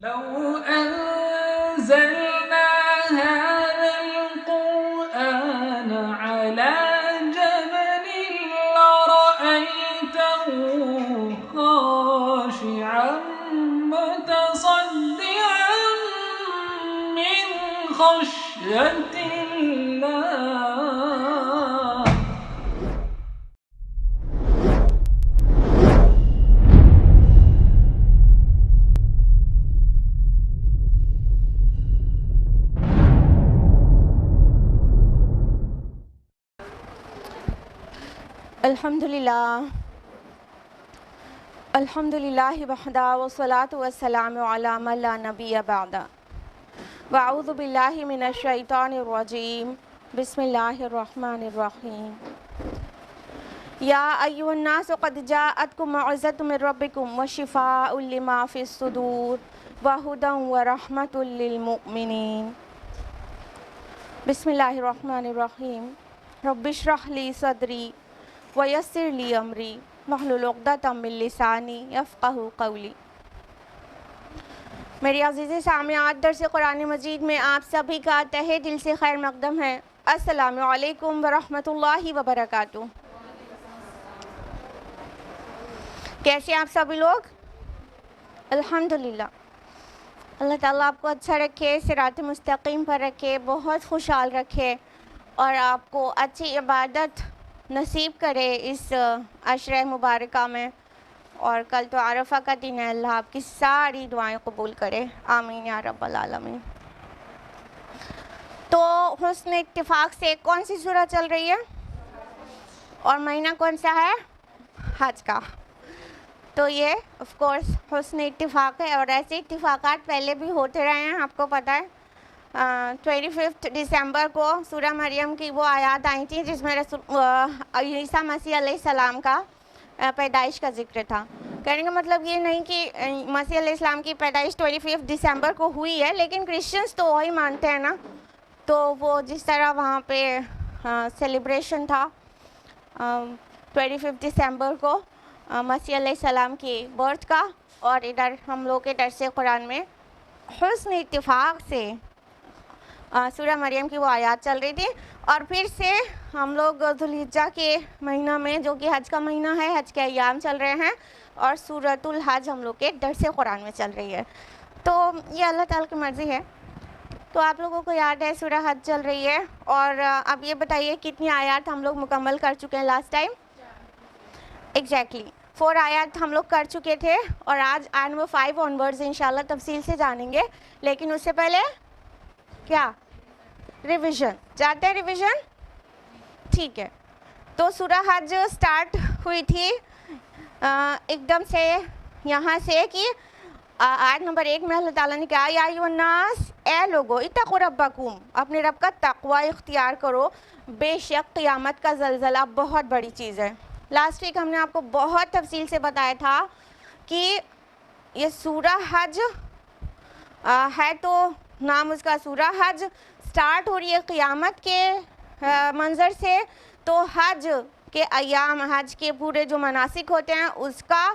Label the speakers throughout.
Speaker 1: لو أنزلنا هذا القرآن على جبل لرأيته خاشعا متصدعا من خشية الله.
Speaker 2: الحمدللہ وحدہ والصلاة والسلام علی من لا نبی بعدہ واعوذ باللہ من الشیطان الرجیم بسم اللہ الرحمن الرحیم یا ایھا الناس قد جاءتکم موعظۃ من ربکم وشفاء لما فی الصدور وہدی ورحمۃ للمؤمنین. بسم اللہ الرحمن الرحیم. رب اشرح لی صدری ویسر لی امری واحلل عقدۃ من لسانی یفقہوا قولی. میری عزیز سامعات، درس قرآن مجید میں آپ سبھی کا تہہ دل سے خیر مقدم ہے. السلام علیکم ورحمۃ اللہ وبرکاتہ. کیسے آپ سبھی لوگ؟ الحمدللہ. اللہ تعالیٰ آپ کو اچھا رکھے، صراط مستقیم پر رکھے، بہت خوشحال رکھے اور آپ کو اچھی عبادت نصیب کرے اس عشرہ مبارکہ میں. اور کل تو عرفہ کا دن ہے، اللہ آپ کی ساری دعائیں قبول کرے، آمین یا رب العالمین. تو حسن اتفاق سے کون سی سورہ چل رہی ہے اور مہینہ کون سا ہے؟ حج کا. تو یہ آف کورس حسن اتفاق ہے، اور ایسے اتفاقات پہلے بھی ہوتے رہے ہیں، آپ کو پتہ ہے. 25 دسمبر کو سورہ مریم کی وہ آیات آئی تھیں جس میں عیسیٰ مسیح علیہ السلام کا پیدائش کا ذکر تھا. کہنے کا مطلب یہ نہیں کہ مسیح علیہ السلام کی پیدائش 25 دسمبر کو ہوئی ہے، لیکن کرسچنس تو وہی مانتے ہیں نا. تو وہ جس طرح وہاں پہ سیلیبریشن تھا 25 دسمبر کو مسیح علیہ السلام کی برتھ کا، اور ادھر ہم لوگ کے درس قرآن میں حسن اتفاق سے سورہ مریم کی وہ آیات چل رہی تھی. اور پھر سے ہم لوگ ذوالحجہ کے مہینہ میں، جو کہ حج کا مہینہ ہے، حج کے ایام چل رہے ہیں، اور سورۃ الحج ہم لوگ کے درس قرآن میں چل رہی ہے. تو یہ اللہ تعالیٰ کی مرضی ہے. تو آپ لوگوں کو یاد ہے سورہ حج چل رہی ہے، اور اب یہ بتائیے کتنی آیات ہم لوگ مکمل کر چکے ہیں لاسٹ ٹائم؟ ایگزیکٹلی 4 آیات ہم لوگ کر چکے تھے، اور آج آیت نمبر 5 آنورڈز انشاءاللہ تفصیل سے جانیں گے. لیکن اس سے پہلے کیا ریویژن چاہتے ہیں؟ ریویژن ٹھیک ہے. تو سورہ حج سٹارٹ ہوئی تھی ایک دم سے یہاں سے کہ آیت نمبر 1 میں اللہ تعالیٰ نے کہا یا ایھا الناس، اے لوگو، اتقوا ربکم، اپنے رب کا تقوی اختیار کرو، بے شک قیامت کا زلزلہ بہت بڑی چیز ہے. لاسٹ ویک ہم نے آپ کو بہت تفصیل سے بتایا تھا کہ یہ سورہ حج ہے، تو نام اس کا سورہ حج، سٹارٹ ہو رہی ہے قیامت کے منظر سے. تو حج کے ایام، حج کے پورے جو مناسک ہوتے ہیں، اس کا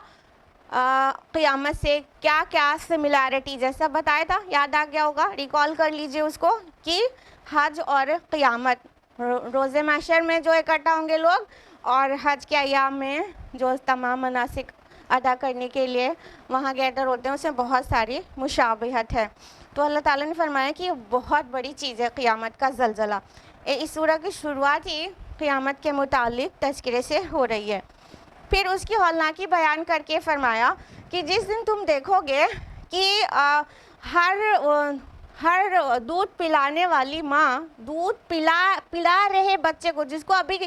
Speaker 2: قیامت سے کیا کیا سملیرٹی جیسا بتایا تھا، یاد آ گیا ہوگا، ریکال کر لیجئے اس کو، کہ حج اور قیامت روز محشر میں جو اکٹھا ہوں گے لوگ، اور حج کے ایام میں جو تمام مناسک ادا کرنے کے لیے وہاں گیدر ہوتے ہیں، اس میں بہت ساری مشابہت ہے. تو اللہ تعالیٰ نے فرمایا کہ یہ بہت بڑی چیز ہے قیامت کا زلزلہ. اس سورہ کی شروعات ہی قیامت کے متعلق تذکرے سے ہو رہی ہے. پھر اس کی ہولناکی بیان کر کے فرمایا کہ جس دن تم دیکھو گے کہ ہر دودھ پلانے والی ماں دودھ پلا رہے بچے کو، جس کو ابھی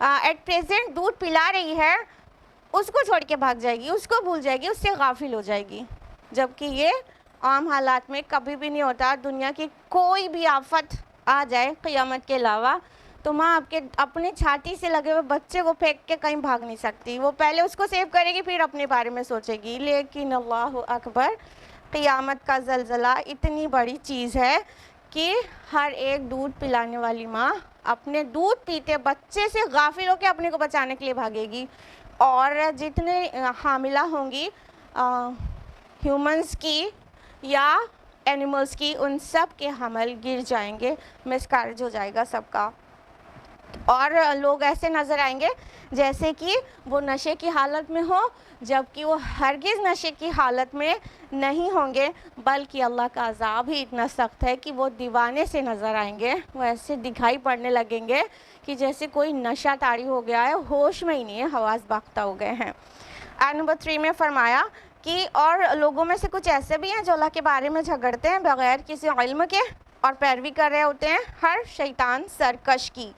Speaker 2: ایٹ پریزنٹ دودھ پلا رہی ہے، اس کو چھوڑ کے بھاگ جائے گی، اس کو بھول جائے گی، اس سے غافل ہو جائے گی. جبکہ یہ عام حالات میں کبھی بھی نہیں ہوتا. دنیا کی کوئی بھی آفت آ جائے قیامت کے علاوہ، تو ماں اپنے چھاتی سے لگے ہوئے بچے کو پھینک کے کہیں بھاگ نہیں سکتی. وہ پہلے اس کو سیو کرے گی، پھر اپنے بارے میں سوچے گی. لیکن اللہ اکبر، قیامت کا زلزلہ اتنی بڑی چیز ہے کہ ہر ایک دودھ پلانے والی ماں اپنے دودھ پیتے بچے سے غافل ہو کے اپنے کو بچانے کے لیے بھاگے گی. اور جتنے حاملہ ہوں گی ہیومنس کی یا اینیملس کی، ان سب کے حمل گر جائیں گے، مسکیریج ہو جائے گا سب کا، اور لوگ ایسے نظر آئیں گے جیسے کہ وہ نشے کی حالت میں ہو، جبکہ وہ ہرگز نشے کی حالت میں نہیں ہوں گے، بلکہ اللہ کا عذاب ہی اتنا سخت ہے کہ وہ دیوانے سے نظر آئیں گے، وہ ایسے دکھائی پڑنے لگیں گے کہ جیسے کوئی نشہ طاری ہو گیا ہے، ہوش میں ہی نہیں ہے، حواس باختہ ہو گئے ہیں۔ آیت نمبر 3 میں فرمایا کہ اور لوگوں میں سے کچھ ایسے بھی ہیں جو اللہ کے بارے میں جھگڑتے ہیں بغیر کسی علم کے اور پیروی کر رہے ہوتے ہیں ہر شیطان سرکش کی۔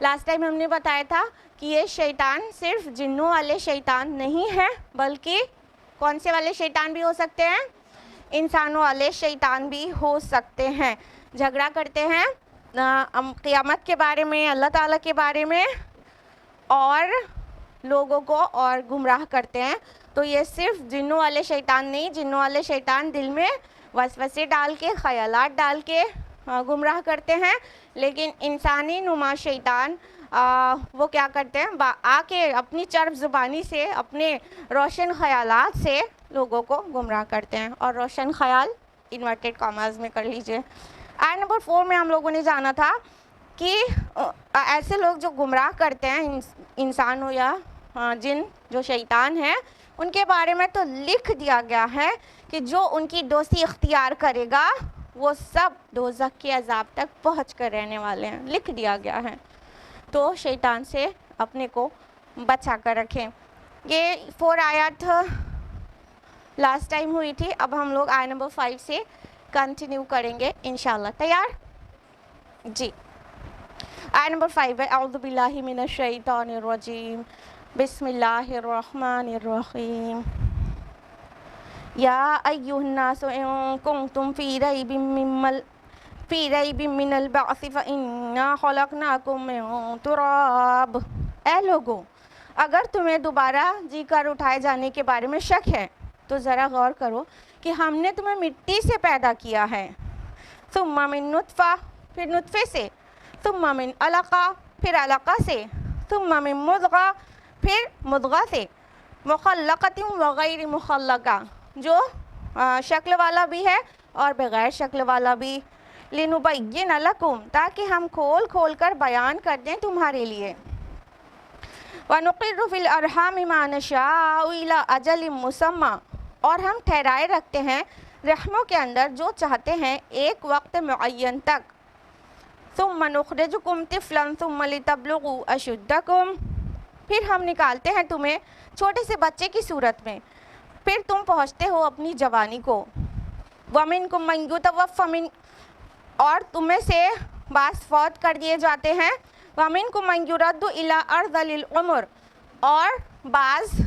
Speaker 2: لاسٹ ٹائم ہم نے بتایا تھا کہ یہ شیطان صرف جنوں والے شیطان نہیں ہیں، بلکہ کون سے والے شیطان بھی ہو سکتے ہیں؟ انسانوں والے شیطان بھی ہو سکتے ہیں، جھگڑا کرتے ہیں قیامت کے بارے میں، اللہ تعالیٰ کے بارے میں، اور لوگوں کو اور گمراہ کرتے ہیں۔ تو یہ صرف جنوں والے شیطان نہیں، جنوں والے شیطان دل میں وسوسے ڈال کے، خیالات ڈال کے گمراہ کرتے ہیں، لیکن انسانی نما شیطان وہ کیا کرتے ہیں؟ آ کے اپنی چرب زبانی سے، اپنے روشن خیالات سے لوگوں کو گمراہ کرتے ہیں، اور روشن خیال انورٹیڈ کاماز میں کر لیجئے۔ آیت نمبر 4 میں ہم لوگوں نے جانا تھا کہ ایسے لوگ جو گمراہ کرتے ہیں، انسان ہو یا جن جو شیطان ہیں، ان کے بارے میں تو لکھ دیا گیا ہے کہ جو ان کی دوستی اختیار کرے گا وہ سب دوزخ کے عذاب تک پہنچ کر رہنے والے ہیں، لکھ دیا گیا ہے۔ تو شیطان سے اپنے کو بچا کر رکھیں۔ یہ 4 آیات لاسٹ ٹائم ہوئی تھی، اب ہم لوگ آیت نمبر 5 سے کنٹینیو کریں گے انشاءاللہ۔ تیار؟ جی، آیت نمبر 5 ہے، اعوذ باللہ من الشیطان الرجیم، بسم اللہ الرحمن الرحیم۔ یا ایھا الناس ان کنتم فی ریب من البعث فانا خلقناکم من تراب۔ اے لوگو، اگر تمہیں دوبارہ جی کر اٹھائے جانے کے بارے میں شک ہے تو ذرا غور کرو کہ ہم نے تمہیں مٹی سے پیدا کیا ہے، ثم من نطفہ، پھر نطفے سے، ثم من علقہ، پھر علقہ سے، ثم من مضغہ، پھر مضغہ سے، مخلقۃ وغیر مخلقہ، جو شکل والا بھی ہے اور بغیر شکل والا بھی، لنبین لکم، تاکہ ہم کھول کھول کر بیان کر دیں تمہارے لیے، ونقر فی الارحام ما نشاء الی اجل مسمى، اور ہم ٹھہرائے رکھتے ہیں رحموں کے اندر جو چاہتے ہیں ایک وقت معین تک، ثم نخرجکم طفلا ثم لتبلغوا اشدکم، پھر ہم نکالتے ہیں تمہیں چھوٹے سے بچے کی صورت میں، پھر تم پہنچتے ہو اپنی جوانی کو، ومنکم من یتوفی، اور تم میں سے بعض فوت کر دیے جاتے ہیں، ومنکم من یرد الی ارذل العمر، اور بعض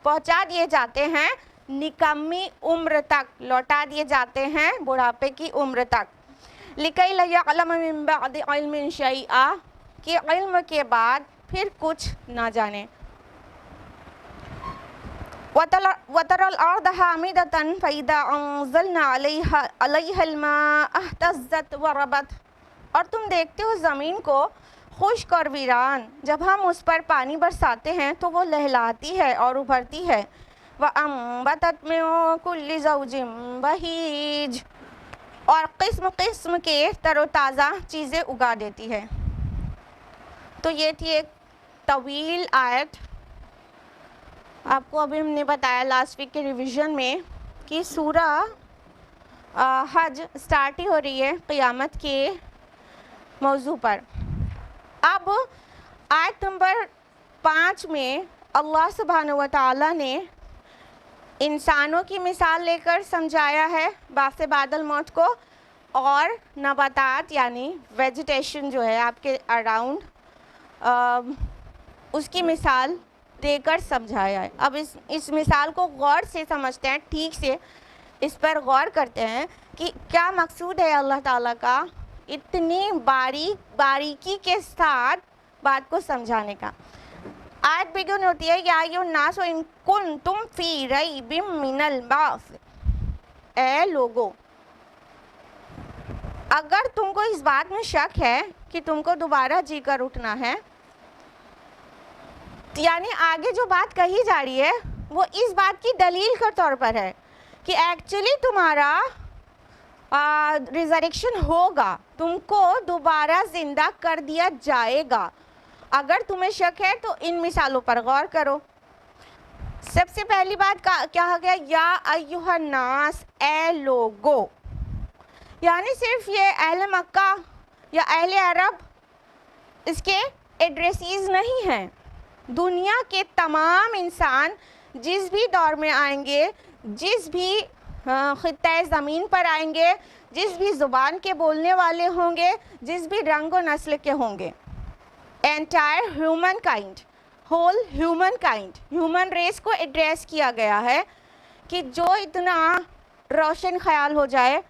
Speaker 2: پہنچا دیے جاتے ہیں نکمی عمر تک، لوٹا دیے جاتے ہیں بڑھاپے کی عمر تک، لکی لا یعلم من بعد علم شیئا، کہ علم کے بعد پھر کچھ نہ جانے، وَتَرَى الْأَرْضَ حَامِدَةً فَإِذَا أَنزَلْنَا عَلَيْهَا الْمَاءَ اهْتَزَّتْ وَرَبَتْ، اور تم دیکھتے ہو زمین کو خشک اور ویران، جب ہم اس پر پانی برساتے ہیں تو وہ لہلاتی ہے اور ابھرتی ہے، وَأَنبَتَتْ مِن كُلِّ زَوْجٍ بَهِيجٍ، اور قسم قسم کے تر و تازہ چیزیں اگا دیتی ہے۔ تو یہ تھی ایک طویل آیت۔ آپ کو ابھی ہم نے بتایا لاسٹ ویک کے ریویژن میں کہ سورہ حج سٹارٹ ہی ہو رہی ہے قیامت کے موضوع پر۔ اب آیت نمبر 5 میں اللہ سبحانہ و تعالیٰ نے انسانوں کی مثال لے کر سمجھایا ہے بعث بعد الموت کو، اور نباتات یعنی ویجیٹیشن جو ہے آپ کے اراؤنڈ، اس کی مثال دے کر سمجھایا ہے۔ اب اس مثال کو غور سے سمجھتے ہیں، ٹھیک سے اس پر غور کرتے ہیں کہ کیا مقصود ہے اللہ تعالیٰ کا اتنی باریکی کے ساتھ بات کو سمجھانے کا۔ آیت بگن ہوتی ہے، یا ایھا الناس ان کنتم فی ریب من البعث، اے لوگو، اگر تم کو اس بات میں شک ہے کہ تم کو دوبارہ جی کر اٹھنا ہے، یعنی آگے جو بات کہی جا رہی ہے وہ اس بات کی دلیل کے طور پر ہے کہ ایکچولی تمہارا ریزریکشن ہوگا, تم کو دوبارہ زندہ کر دیا جائے گا. اگر تمہیں شک ہے تو ان مثالوں پر غور کرو. سب سے پہلی بات کیا کہا گیا, یا ایھا الناس, اے لوگو. یعنی صرف یہ اہل مکہ یا اہل عرب اس کے ایڈریسیز نہیں ہیں, دنیا کے تمام انسان جس بھی دور میں آئیں گے, جس بھی خطۂ زمین پر آئیں گے, جس بھی زبان کے بولنے والے ہوں گے, جس بھی رنگ و نسل کے ہوں گے, entire human kind, whole human kind, human race کو ایڈریس کیا گیا ہے کہ جو اتنا روشن خیال ہو جائے,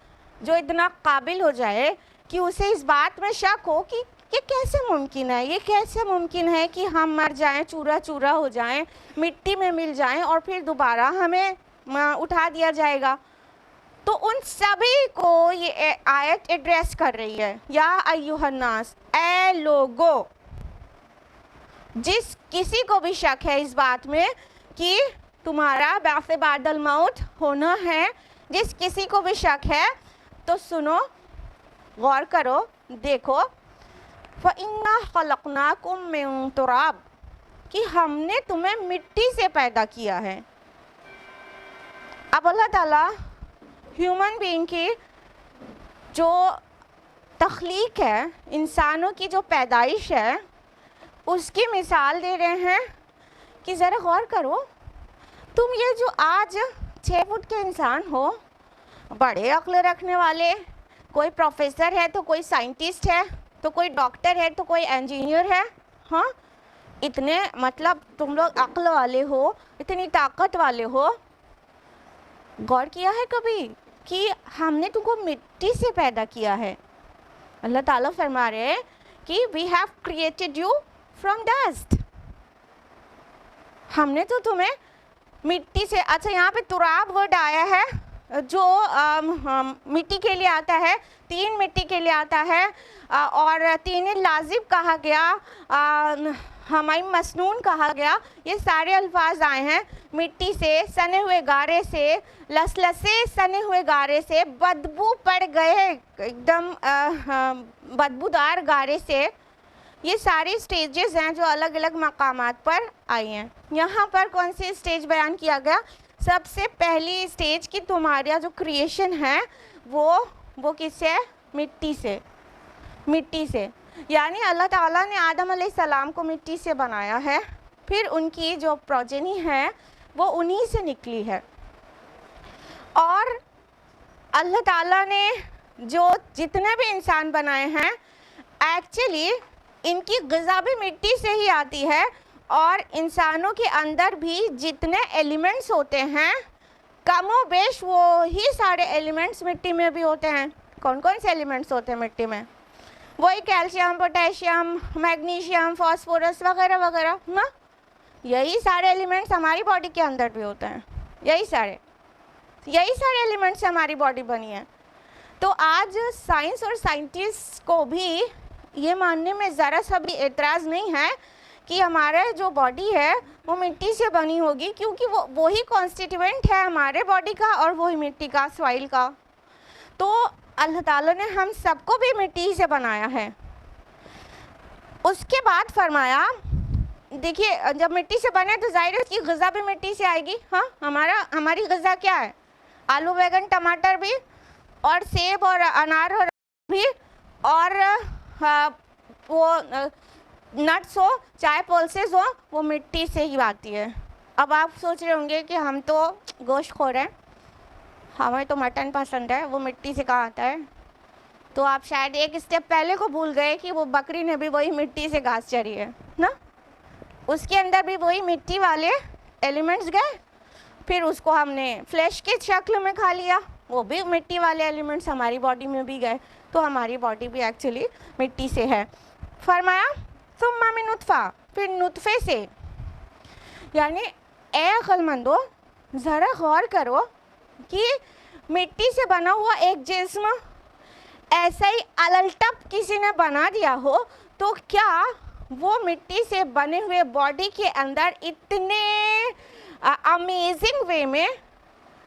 Speaker 2: جو اتنا قابل ہو جائے کہ اسے اس بات میں شک ہو کہ یہ کیسے ممکن ہے, یہ کیسے ممکن ہے کہ ہم مر جائیں, چورا چورا ہو جائیں, مٹی میں مل جائیں اور پھر دوبارہ ہمیں اٹھا دیا جائے گا. تو ان سبھی کو یہ آیت ایڈریس کر رہی ہے, یا ایھا الناس, اے لوگو. جس کسی کو بھی شک ہے اس بات میں کہ تمہارا بعث بعد الموت ہونا ہے, جس کسی کو بھی شک ہے تو سنو, غور کرو, دیکھو. فَإِنَّا خَلَقْنَاكُم مِّن تُرَابٍ, کہ ہم نے تمہیں مٹی سے پیدا کیا ہے. اب اللہ تعالیٰ ہیومن بینگ کی جو تخلیق ہے, انسانوں کی جو پیدائش ہے, اس کی مثال دے رہے ہیں کہ ذرا غور کرو, تم یہ جو آج 6 فٹ کے انسان ہو, بڑے عقل رکھنے والے, کوئی پروفیسر ہے تو کوئی سائنٹسٹ ہے, تو کوئی ڈاکٹر ہے تو کوئی انجینئر ہے, ہاں اتنے مطلب تم لوگ عقل والے ہو, اتنی طاقت والے ہو. غور کیا ہے کبھی کہ ہم نے تم کو مٹی سے پیدا کیا ہے؟ اللہ تعالیٰ فرما رہے ہیں کہ we have created you from dust. ہم نے تو تمہیں مٹی سے, اچھا یہاں پہ تراب ورڈ آیا ہے جو مٹی کے لیے آتا ہے, 3 مٹی کے لیے آتا ہے, اور 3 لازم کہا گیا, ہمائی مسنون کہا گیا. یہ سارے الفاظ آئے ہیں مٹی سے, سنے ہوئے گارے سے, لسلسے سنے ہوئے گارے سے, بدبو پڑ گئے ایک دم بدبودار گارے سے. یہ ساری سٹیجز ہیں جو الگ الگ مقامات پر آئی ہیں. یہاں پر کون سی سٹیج بیان کیا گیا؟ سب سے پہلی سٹیج کی تمہارا جو کریشن ہے وہ کس سے؟ مٹی سے. مٹی سے یعنی اللہ تعالیٰ نے آدم علیہ السلام کو مٹی سے بنایا ہے, پھر ان کی جو پروجنی ہے وہ انہی سے نکلی ہے. اور اللہ تعالیٰ نے جو جتنے بھی انسان بنائے ہیں, ایکچولی ان کی غذا بھی مٹی سے ہی آتی ہے, اور انسانوں کے اندر بھی جتنے ایلیمنٹس ہوتے ہیں کم و بیش وہی سارے ایلیمنٹس مٹی میں بھی ہوتے ہیں. کون کون سے ایلیمنٹس ہوتے ہیں مٹی میں؟ وہی کیلشیم, پوٹیشیم, میگنیشیم, فاسفورس وغیرہ وغیرہ نا. یہی سارے ایلیمنٹس ہماری باڈی کے اندر بھی ہوتے ہیں, یہی سارے ایلیمنٹس سے ہماری باڈی بنی ہے. تو آج سائنس اور سائنٹسٹ کو بھی یہ ماننے میں ذرا سا بھی اعتراض نہیں ہے کہ ہمارا جو باڈی ہے وہ مٹی سے بنی ہوگی, کیونکہ وہی کانسٹیٹیوئنٹ ہے ہمارے باڈی کا اور وہی مٹی کا, سوائل کا. تو اللہ تعالیٰ نے ہم سب کو بھی مٹی سے بنایا ہے. اس کے بعد فرمایا, دیکھیے جب مٹی سے بنے تو ظاہر ہے اس کی غذا بھی مٹی سے آئے گی. ہاں ہماری غذا کیا ہے؟ آلو, بیگن, ٹماٹر بھی, اور سیب اور انار اور بھی, اور وہ نٹس ہو, چائے پولسز ہو, وہ مٹی سے ہی آتی ہے. اب آپ سوچ رہے ہوں گے کہ ہم تو گوشت خور ہیں, ہمیں تو مٹن پسند ہے, وہ مٹی سے کہاں آتا ہے؟ تو آپ شاید ایک اسٹیپ پہلے کو بھول گئے کہ وہ بکری نے بھی وہی مٹی سے گھاس چری ہے نا, اس کے اندر بھی وہی مٹی والے ایلیمنٹس گئے, پھر اس کو ہم نے فلیش کی شکل میں کھا لیا, وہ بھی مٹی والے ایلیمنٹس ہماری باڈی میں بھی گئے. تو ہماری باڈی بھی ایکچولی مٹی سے ہے. فرمایا ثم من نطفہ, پھر نطفے سے. یعنی اے عقل مندو ذرا غور کرو کہ مٹی سے بنا ہوا ایک جسم ایسا ہی الٹپ کسی نے بنا دیا ہو, تو کیا وہ مٹی سے بنے ہوئے باڈی کے اندر اتنے امیزنگ وے میں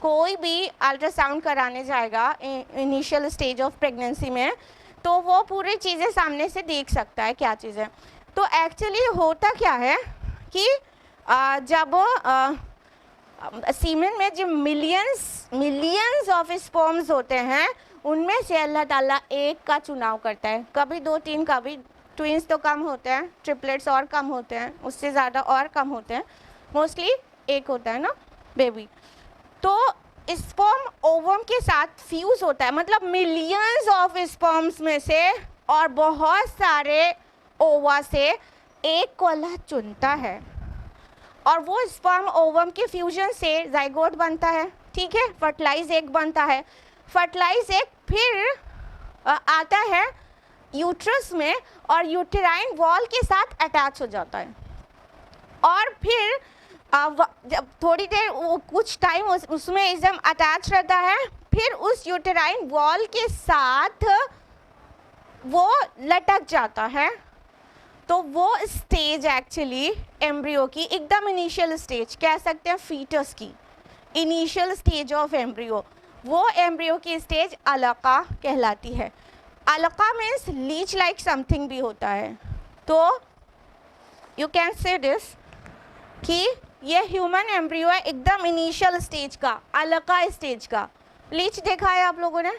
Speaker 2: کوئی بھی الٹرا ساؤنڈ کرانے جائے گا انیشیل اسٹیج آف پریگنینسی میں تو وہ پوری چیزیں سامنے سے دیکھ سکتا ہے کیا چیزیں. تو ایکچولی ہوتا کیا ہے کہ جب سیمن میں جو ملینز آف اسپرمز ہوتے ہیں ان میں سے اللہ تعالیٰ ایک کا چناؤ کرتا ہے. کبھی 2-3, کبھی ٹوئنس تو کم ہوتے ہیں, ٹرپلیٹس اور کم ہوتے ہیں, اس سے زیادہ اور کم ہوتے ہیں, موسٹلی ایک ہوتا ہے نا بیبی. تو اسپرم اووم کے ساتھ فیوز ہوتا ہے, مطلب ملینز آف اسپرمز میں سے اور بہت سارے اووا سے ایک کو اللہ چنتا ہے اور وہ اسپرم اووم کے فیوژن سے زائگوٹ بنتا ہے. ٹھیک ہے, فرٹیلائز ایگ بنتا ہے. فرٹیلائز ایگ پھر آتا ہے یوٹرس میں اور یوٹرائن وال کے ساتھ اٹیچ ہو جاتا ہے اور پھر جب تھوڑی دیر کچھ ٹائم اس میں ایک دم اٹیچ رہتا ہے, پھر اس یوٹرائن وال کے ساتھ وہ لٹک جاتا ہے. تو وہ اسٹیج ایکچولی ایمبریو کی ایک دم انیشیل اسٹیج کہہ سکتے ہیں فیٹس کی انیشیل اسٹیج آف ایمبریو, وہ ایمبریو کی اسٹیج علقہ کہلاتی ہے. علقہ means leech like something بھی ہوتا ہے. تو یو کین سے دس کہ یہ ہیومن ایمبریو ہے ایک دم انیشیل اسٹیج کا, علقہ اسٹیج کا. لیچ دیکھا ہے آپ لوگوں نے,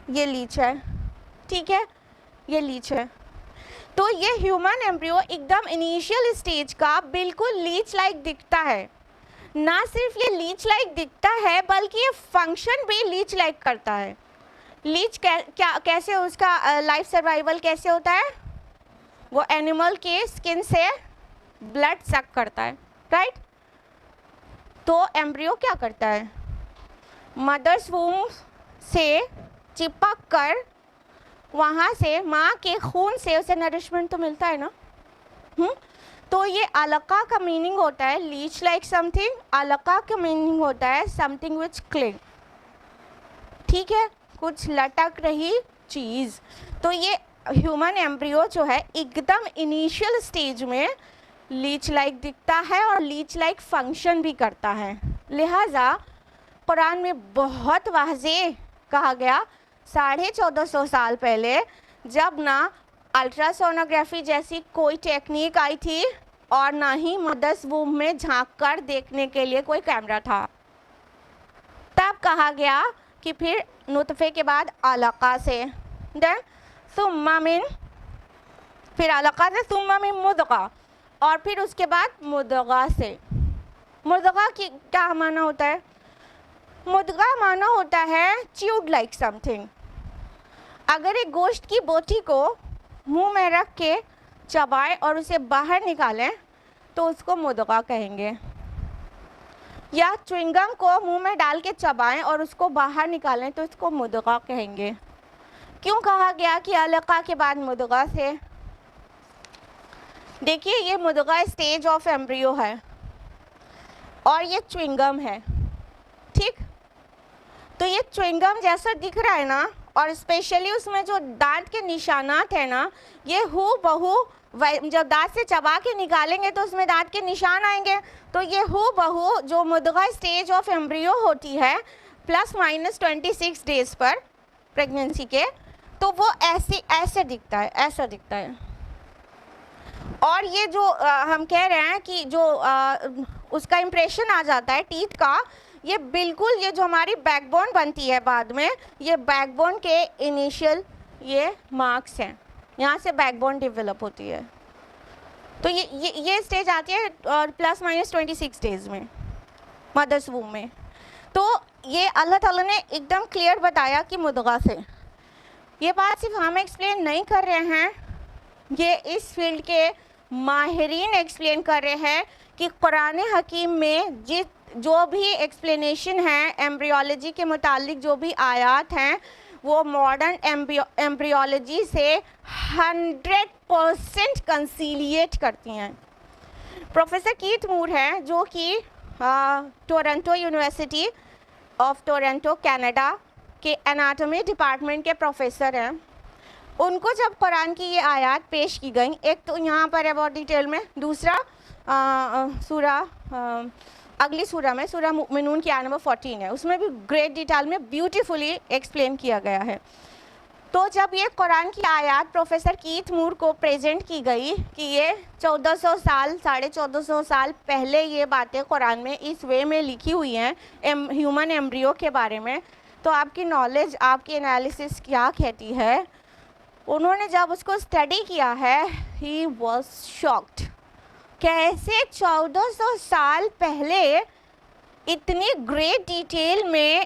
Speaker 2: یہ لیچ ہے, ٹھیک ہے, یہ لیچ ہے. تو یہ ہیومن ایمبریو ایک دم انیشیل اسٹیج کا بالکل لیچ لائک دکھتا ہے. نہ صرف یہ لیچ لائک دکھتا ہے بلکہ یہ فنکشن بھی لیچ لائک کرتا ہے. لیچ کیسے, اس کا لائف سروائیول کیسے ہوتا ہے, وہ اینیمل کے اسکن سے بلڈ سک کرتا ہے, رائٹ. تو ایمبریو کیا کرتا ہے, مدرس ووم سے چپک کر وہاں سے ماں کے خون سے اسے نرشمنٹ تو ملتا ہے نا. تو یہ علقہ کا میننگ ہوتا ہے لیچ لائک سم تھنگ, علقہ کا میننگ ہوتا ہے سم تھنگ وچ کلنگ. ٹھیک ہے, کچھ لٹک رہی چیز. تو یہ ہیومن ایمبریو جو ہے ایک دم انیشیل اسٹیج میں لیچ لائک دکھتا ہے اور لیچ لائک فنکشن بھی کرتا ہے. لہٰذا قرآن میں بہت واضح کہا گیا 1450 سال پہلے, جب نہ الٹرا سونوگرافی جیسی کوئی ٹیکنیک آئی تھی اور نہ ہی مدرس ووم میں جھانک کر دیکھنے کے لیے کوئی کیمرہ تھا, تب کہا گیا کہ پھر نطفے کے بعد علقہ سے, دین ثم من, پھر علقہ سے ثم من مضغہ, اور پھر اس کے بعد مضغہ سے. مضغہ کی کیا معنی ہوتا ہے, مضغہ معنی ہوتا ہے چیوڈ لائک سم تھنگ. اگر ایک گوشت کی بوٹی کو منہ میں رکھ کے چبائیں اور اسے باہر نکالیں تو اس کو مضغہ کہیں گے, یا چوئنگم کو منہ میں ڈال کے چبائیں اور اس کو باہر نکالیں تو اس کو مضغہ کہیں گے. کیوں کہا گیا کہ علقہ کے بعد مضغہ سے؟ دیکھیے یہ مضغہ اسٹیج آف ایمبریو ہے اور یہ چوئنگم ہے, ٹھیک. تو یہ چوئنگم جیسا دکھ رہا ہے نا, اور اسپیشلی اس میں جو دانت کے نشانات ہیں نا, یہ ہو بہو جب دانت سے چبا کے نکالیں گے تو اس میں دانت کے نشان آئیں گے. تو یہ ہو بہو جو مضغہ اسٹیج آف ایمبریو ہوتی ہے +-26 ڈیز پر پریگنینسی کے, تو وہ ایسے دکھتا ہے, ایسا دکھتا ہے. اور یہ جو ہم کہہ رہے ہیں کہ جو اس کا امپریشن آ جاتا ہے ٹیتھ کا, یہ بالکل یہ جو ہماری بیک بون بنتی ہے بعد میں, یہ بیک بون کے انیشیل یہ مارکس ہیں, یہاں سے بیک بون ڈیولپ ہوتی ہے. تو یہ اسٹیج آتی ہے +-26 ڈیز میں مدرس ووم میں. تو یہ اللہ تعالیٰ نے ایک دم کلیئر بتایا کہ مضغہ سے. یہ بات صرف ہم ایکسپلین نہیں کر رہے ہیں, یہ اس فیلڈ کے ماہرین ایکسپلین کر رہے ہیں کہ قرآن حکیم میں جو بھی ایکسپلینیشن ہیں ایمبریولوجی کے متعلق, جو بھی آیات ہیں, وہ ماڈرن ایمبریولوجی سے 100% کنسیلیٹ کرتی ہیں. پروفیسر کیتھ مور ہیں جو کہ Toronto university of Toronto Canada کے اناٹومی ڈپارٹمنٹ کے پروفیسر ہیں. ان کو جب قرآن کی یہ آیات پیش کی گئیں, ایک تو یہاں پر ہے بہت ڈیٹیل میں, دوسرا سورہ اگلی سورہ میں سورہ مؤمنون کی آیت نمبر 14 ہے، اس میں بھی گریٹ ڈیٹیل میں بیوٹیفلی ایکسپلین کیا گیا ہے. تو جب یہ قرآن کی آیات پروفیسر کیتھ مور کو پریزنٹ کی گئی کہ یہ 1400 سال 1450 سال پہلے یہ باتیں قرآن میں اس وے میں لکھی ہوئی ہیں ہیومن ایمبریو کے بارے میں، تو آپ کی نالج، آپ کی انالیسس کیا کہتی ہے؟ انہوں نے جب اس کو اسٹڈی کیا ہے ہی واز شاکڈ. کیسے 1400 سال پہلے اتنی گریٹ ڈیٹیل میں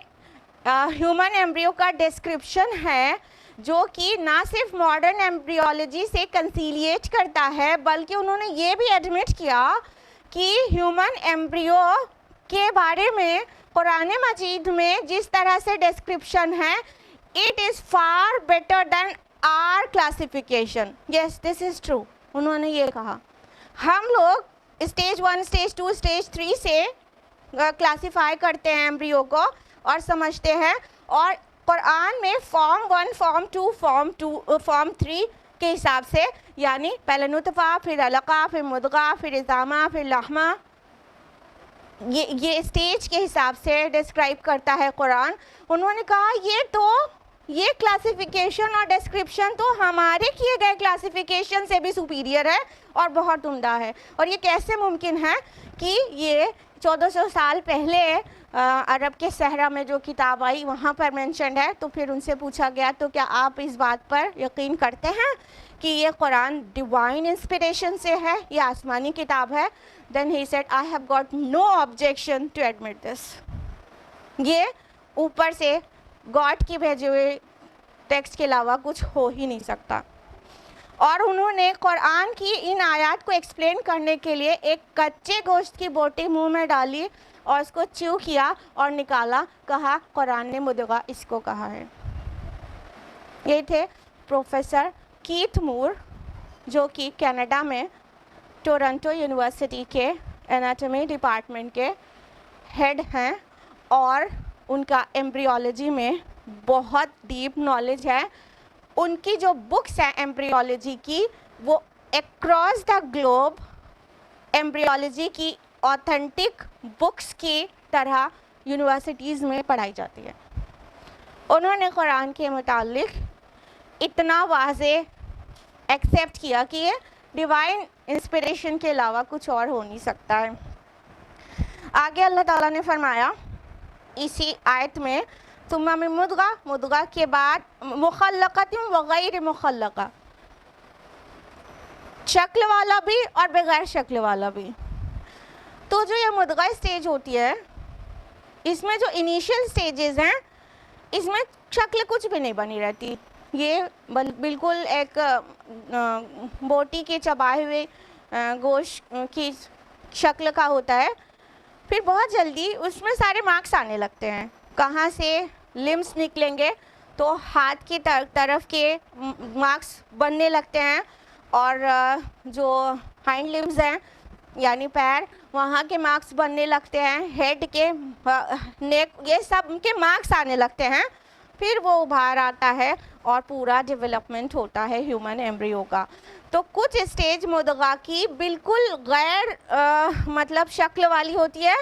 Speaker 2: ہیومن ایمبریو کا ڈسکرپشن ہے جو کہ نہ صرف ماڈرن ایمبریولوجی سے کنسیلیٹ کرتا ہے بلکہ انہوں نے یہ بھی ایڈمٹ کیا کہ ہیومن ایمبریو کے بارے میں قرآن مجید میں جس طرح سے ڈسکرپشن ہے it is far better than our classification. Yes this is true. انہوں نے یہ کہا ہم لوگ اسٹیج 1 اسٹیج 2 اسٹیج 3 سے کلاسیفائی کرتے ہیں ایمبریو کو اور سمجھتے ہیں، اور قرآن میں فارم 1 فارم 2 فارم 3 کے حساب سے، یعنی پہلے نطفہ، پھر علقہ، پھر مضغہ، پھر عظامہ، پھر لحمہ، یہ اسٹیج کے حساب سے ڈسکرائب کرتا ہے قرآن. انہوں نے کہا یہ کلاسیفیکیشن اور ڈسکرپشن تو ہمارے کیے گئے کلاسیفیکیشن سے بھی سپیریئر ہے اور بہت عمدہ ہے. اور یہ کیسے ممکن ہے کہ یہ 1400 سال پہلے عرب کے صحرا میں جو کتاب آئی وہاں پر مینشنڈ ہے. تو پھر ان سے پوچھا گیا تو کیا آپ اس بات پر یقین کرتے ہیں کہ یہ قرآن ڈیوائن انسپریشن سے ہے، یہ آسمانی کتاب ہے؟ Then he said I have got no objection to admit this. یہ اوپر سے گاڈ کی بھیجے ہوئے ٹیکسٹ کے علاوہ کچھ ہو ہی نہیں سکتا. اور انہوں نے قرآن کی ان آیات کو ایکسپلین کرنے کے لیے ایک کچے گوشت کی بوٹی منہ میں ڈالی اور اس کو چیو کیا اور نکالا، کہا قرآن نے مدغہ اس کو کہا ہے. یہ تھے پروفیسر کیتھ مور جو کہ کینیڈا میں ٹورنٹو یونیورسٹی کے اناٹمی ڈپارٹمنٹ کے ہیڈ ہیں، اور ان کا ایمبریولوجی میں بہت ڈیپ نالج ہے. ان کی جو بکس ہیں ایمبریولوجی کی وہ اکراس دا گلوب ایمبریولوجی کی آتھینٹک بکس کی طرح یونیورسٹیز میں پڑھائی جاتی ہے. انہوں نے قرآن کے متعلق اتنا واضح ایکسیپٹ کیا کہ یہ ڈیوائن انسپریشن کے علاوہ کچھ اور ہو نہیں سکتا ہے. آگے اللہ تعالیٰ نے فرمایا اسی آیت میں ثم من مدغہ کے بعد مخلقۃ وغیر مخلقہ، شکل والا بھی اور بغیر شکل والا بھی. تو جو یہ مدغہ اسٹیج ہوتی ہے اس میں جو انیشیل سٹیجز ہیں اس میں شکل کچھ بھی نہیں بنی رہتی. یہ بالکل ایک بوٹی کے چبائے ہوئے گوشت کی شکل کا ہوتا ہے. پھر بہت جلدی اس میں سارے مارکس آنے لگتے ہیں. کہاں سے لمبس نکلیں گے تو ہاتھ کی طرف کے مارکس بننے لگتے ہیں، اور جو ہائنڈ لمبس ہیں یعنی پیر، وہاں کے مارکس بننے لگتے ہیں، ہیڈ کے، نیک، یہ سب کے مارکس آنے لگتے ہیں. پھر وہ ابھار آتا ہے اور پورا ڈیولپمنٹ ہوتا ہے ہیومن ایمبریو کا. تو کچھ اسٹیج مدغہ کی بالکل غیر مطلب شکل والی ہوتی ہے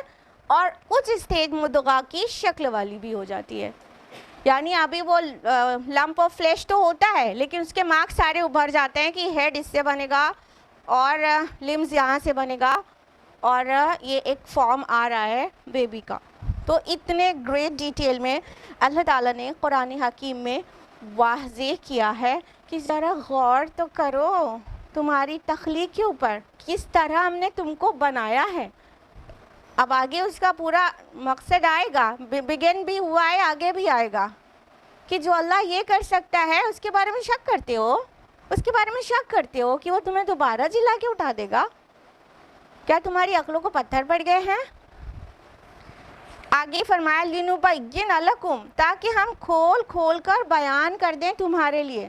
Speaker 2: اور کچھ اسٹیج مدغہ کی شکل والی بھی ہو جاتی ہے. یعنی ابھی وہ لمپ آف فلیش تو ہوتا ہے لیکن اس کے مارکس سارے ابھر جاتے ہیں کہ ہیڈ اس سے بنے گا اور لمز یہاں سے بنے گا اور یہ ایک فارم آ رہا ہے بیبی کا. تو اتنے گریٹ ڈیٹیل میں اللہ تعالیٰ نے قرآن حکیم میں واضح کیا ہے کہ ذرا غور تو کرو تمہاری تخلیق کے اوپر، کس طرح ہم نے تم کو بنایا ہے. اب آگے اس کا پورا مقصد آئے گا، بگن بھی ہوا ہے، آگے بھی آئے گا کہ جو اللہ یہ کر سکتا ہے اس کے بارے میں شک کرتے ہو، اس کے بارے میں شک کرتے ہو کہ وہ تمہیں دوبارہ جلا کے اٹھا دے گا. کیا تمہاری عقلوں کو پتھر پڑ گئے ہیں؟ آگے فرمایا لِنُبَيِّنَ لَكُمْ، تاکہ ہم کھول کھول کر بیان کر دیں تمہارے لیے.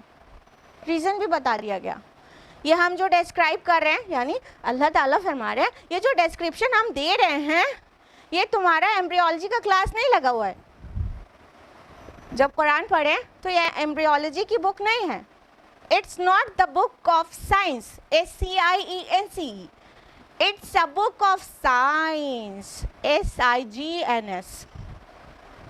Speaker 2: ریزن بھی بتا دیا گیا. یہ ہم جو ڈسکرائب کر رہے ہیں یعنی اللہ تعالیٰ فرما رہے ہیں یہ جو ڈسکرپشن ہم دے رہے ہیں یہ تمہارا ایمبریولوجی کا کلاس نہیں لگا ہوا ہے. جب قرآن پڑھیں تو یہ ایمبریولوجی کی بک نہیں ہے. It's not the book of science, SCIENCE. It's a book of science, SIGNS.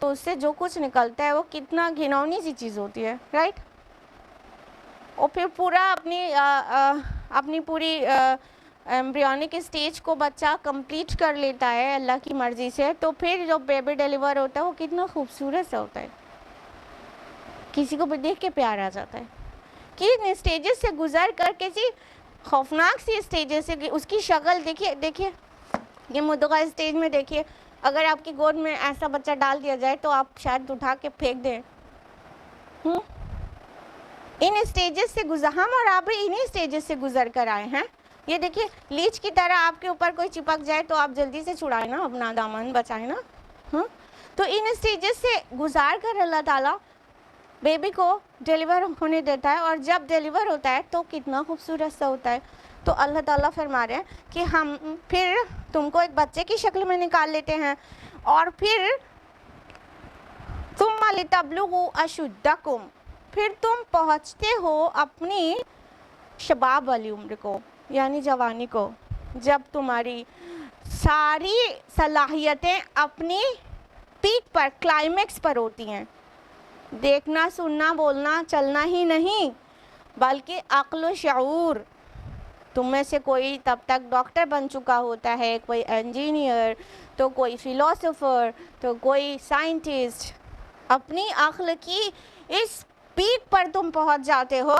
Speaker 2: تو اس سے جو کچھ نکلتا ہے وہ کتنا گھنونی سی چیز ہوتی ہے، رائٹ؟ اور پھر پورا اپنی پوری ایمبریونک اسٹیج کو بچہ کمپلیٹ کر لیتا ہے اللہ کی مرضی سے، تو پھر جو بیبی ڈیلیور ہوتا ہے وہ کتنا خوبصورت سے ہوتا ہے، کسی کو بھی دیکھ کے پیار آ جاتا ہے. کن اسٹیجز سے گزر کر کسی خوفناک سی اسٹیجز سے، اس کی شکل دیکھیے یہ مدغہ اسٹیج میں دیکھیے، اگر آپ کی گود میں ایسا بچہ ڈال دیا جائے تو آپ شاید اٹھا کے پھینک دیں. ان اسٹیجز سے ہم اور آپ بھی انہی اسٹیجز سے گزر کر آئے ہیں. یہ دیکھیے لیچ کی طرح آپ کے اوپر کوئی چپک جائے تو آپ جلدی سے چھڑائیں نا، اپنا دامن بچائیں نا. تو ان اسٹیجز سے گزار کر اللہ تعالیٰ بیبی کو ڈیلیور ہونے دیتا ہے، اور جب ڈیلیور ہوتا ہے تو کتنا خوبصورت سا ہوتا ہے. تو اللہ تعالیٰ فرما رہے ہیں کہ ہم پھر تم کو ایک بچے کی شکل میں نکال لیتے ہیں، اور پھر ثم لتبلغوا اشدکم، پھر تم پہنچتے ہو اپنی شباب والی عمر کو، یعنی جوانی کو، جب تمہاری ساری صلاحیتیں اپنی پیک پر، کلائمیکس پر ہوتی ہیں. دیکھنا، سننا، بولنا، چلنا ہی نہیں بلکہ عقل و شعور. تم میں سے کوئی تب تک ڈاکٹر بن چکا ہوتا ہے، کوئی انجینئر، تو کوئی فلاسفر، تو کوئی سائنٹسٹ. اپنی عقل کی اس پیک پر تم پہنچ جاتے ہو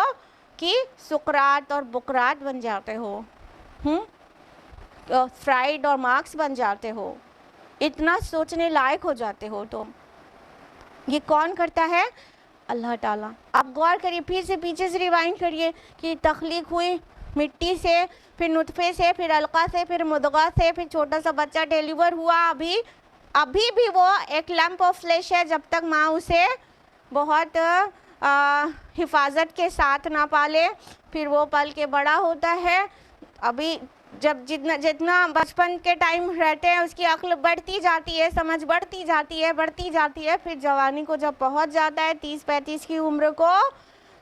Speaker 2: کہ سقراط اور بقراط بن جاتے ہو، فرائیڈ اور مارکس بن جاتے ہو، اتنا سوچنے لائق ہو جاتے ہو تم. یہ کون کرتا ہے؟ اللہ تعالیٰ. آپ غور کریے، پھر سے پیچھے سے ریوائنڈ کریے کہ تخلیق ہوئی مٹی سے، پھر نطفے سے، پھر علقہ سے، پھر مضغہ سے، پھر چھوٹا سا بچہ ڈیلیور ہوا. ابھی بھی وہ ایک لمپ آف فلیش ہے جب تک ماں اسے بہت حفاظت کے ساتھ نہ پالے. پھر وہ پل کے بڑا ہوتا ہے. ابھی جب جتنا بچپن کے ٹائم رہتے ہیں اس کی عقل بڑھتی جاتی ہے، سمجھ بڑھتی جاتی ہے. پھر جوانی کو جب پہنچ جاتا ہے 30-35 کی عمر کو،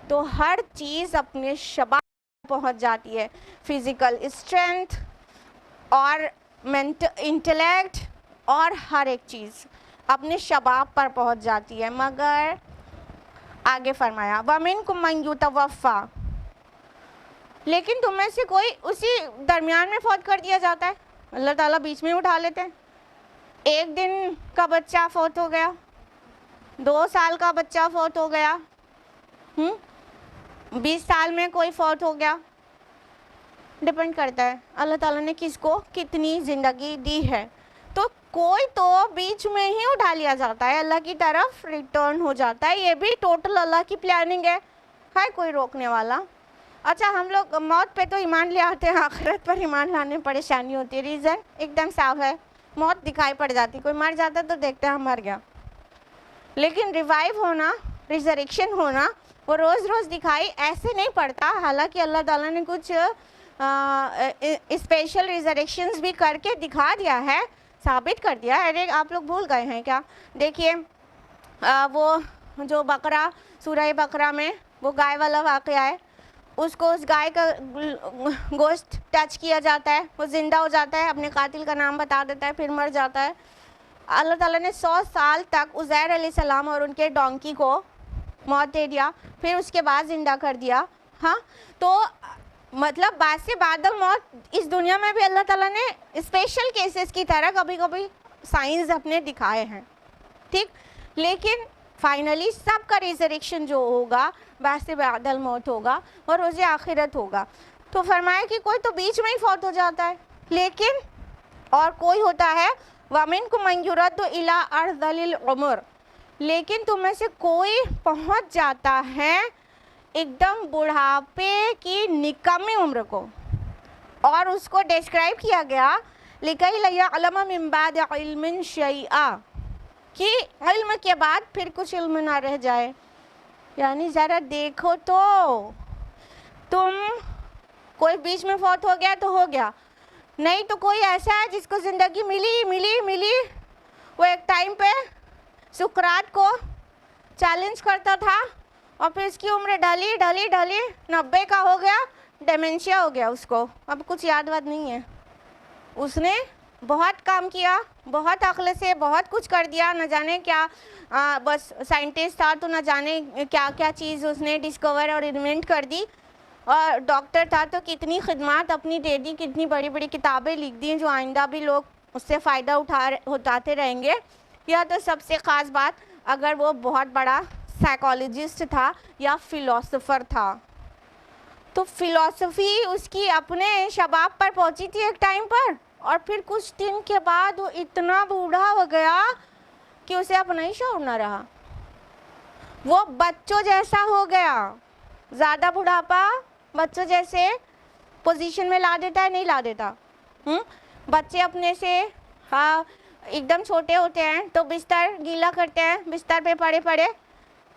Speaker 2: تو ہر چیز اپنے شباب پہنچ جاتی ہے. فزیکل اسٹرینتھ اور انٹلیکٹ اور ہر ایک چیز اپنے شباب پر پہنچ جاتی ہے. مگر آگے فرمایا وَمِنْكُمْ مَنْ يُتَوَفَّى، لیکن تم میں سے کوئی اسی درمیان میں فوت کر دیا جاتا ہے. اللہ تعالیٰ بیچ میں اٹھا لیتے ہیں. 1 دن کا بچہ فوت ہو گیا، 2 سال کا بچہ فوت ہو گیا، 20 سال میں کوئی فوت ہو گیا. ڈپینڈ کرتا ہے اللہ تعالیٰ نے کس کو کتنی زندگی دی ہے. تو کوئی تو بیچ میں ہی اٹھا لیا جاتا ہے، اللہ کی طرف ریٹرن ہو جاتا ہے. یہ بھی ٹوٹل اللہ کی پلاننگ ہے کوئی روکنے والا. اچھا، ہم لوگ موت پہ تو ایمان لے آتے ہیں، آخرت پر ایمان لانے میں پریشانی ہوتی ہے. ریزن ایک دم صاف ہے، موت دکھائی پڑ جاتی. کوئی مر جاتا تو دیکھتے ہیں ہم مر گیا، لیکن ریوائیو ہونا، ریزریکشن ہونا، وہ روز روز دکھائی ایسے نہیں پڑتا. حالانکہ اللہ تعالیٰ نے کچھ اسپیشل ریزریکشنز بھی کر کے دکھا دیا ہے، ثابت کر دیا. ارے آپ لوگ بھول گئے ہیں کیا؟ دیکھیے وہ جو بقرہ، سورہ بقرہ میں وہ گائے والا واقعہ ہے. اس کو اس گائے کا گوشت ٹچ کیا جاتا ہے، وہ زندہ ہو جاتا ہے، اپنے قاتل کا نام بتا دیتا ہے، پھر مر جاتا ہے. اللہ تعالیٰ نے 100 سال تک عزیر علیہ السلام اور ان کے ڈونکی کو موت دے دیا، پھر اس کے بعد زندہ کر دیا. تو مطلب بعد سے بعد موت اس دنیا میں بھی اللہ تعالیٰ نے اسپیشل کیسز کی طرح کبھی کبھی سائنس اپنے دکھائے ہیں، ٹھیک. لیکن فائنلی سب کا ریزریکشن جو ہوگا بعد سے بعد الموت ہوگا اور روز آخرت ہوگا. تو فرمایا کہ کوئی تو بیچ میں ہی فوت ہو جاتا ہے، لیکن اور کوئی ہوتا ہے وَمِنْكُمْ مَنْ يُرَدُّ إِلَىٰ أَرْذَلِ الْعُمُرِ، لیکن تم میں سے کوئی پہنچ جاتا ہے ایک دم بڑھاپے کی نکمی عمر کو، اور اس کو ڈسکرائب کیا گیا لِكَيْ لَا يَعْلَمَ مِن بَعْدِ عِلْمٍ شَيْئًا، کہ علم کے بعد پھر کچھ علم نہ رہ جائے. یعنی ذرا دیکھو تو، تم کوئی بیچ میں فوت ہو گیا تو ہو گیا نہیں، تو کوئی ایسا ہے جس کو زندگی ملی. وہ ایک ٹائم پہ سقراط کو چیلنج کرتا تھا، اور پھر اس کی عمر ڈھلی 90 کا ہو گیا، ڈیمنشیا ہو گیا اس کو، اب کچھ یاد واد نہیں ہے. اس نے بہت کام کیا، بہت عقل سے بہت کچھ کر دیا، نہ جانے کیا بس سائنٹسٹ تھا تو نہ جانے کیا کیا چیز اس نے ڈسکور اور انوینٹ کر دی، اور ڈاکٹر تھا تو کتنی خدمات اپنی دے دی، کتنی بڑی بڑی کتابیں لکھ دی جو آئندہ بھی لوگ اس سے فائدہ اٹھاتے رہیں گے. یا تو سب سے خاص بات اگر وہ بہت بڑا سائیکالوجسٹ تھا یا فلاسفر تھا، تو فلاسفی اس کی اپنے شباب پر پہنچی تھی ایک ٹائم پر، اور پھر کچھ دن کے بعد وہ اتنا بوڑھا ہو گیا کہ اسے اپنا ہی شعور نہ رہا، وہ بچوں جیسا ہو گیا. زیادہ بڑھاپا بچوں جیسے پوزیشن میں لا دیتا ہے، نہیں لا دیتا. بچے اپنے سے ہاں ایک دم چھوٹے ہوتے ہیں تو بستر گیلا کرتے ہیں، بستر پہ پڑے پڑے،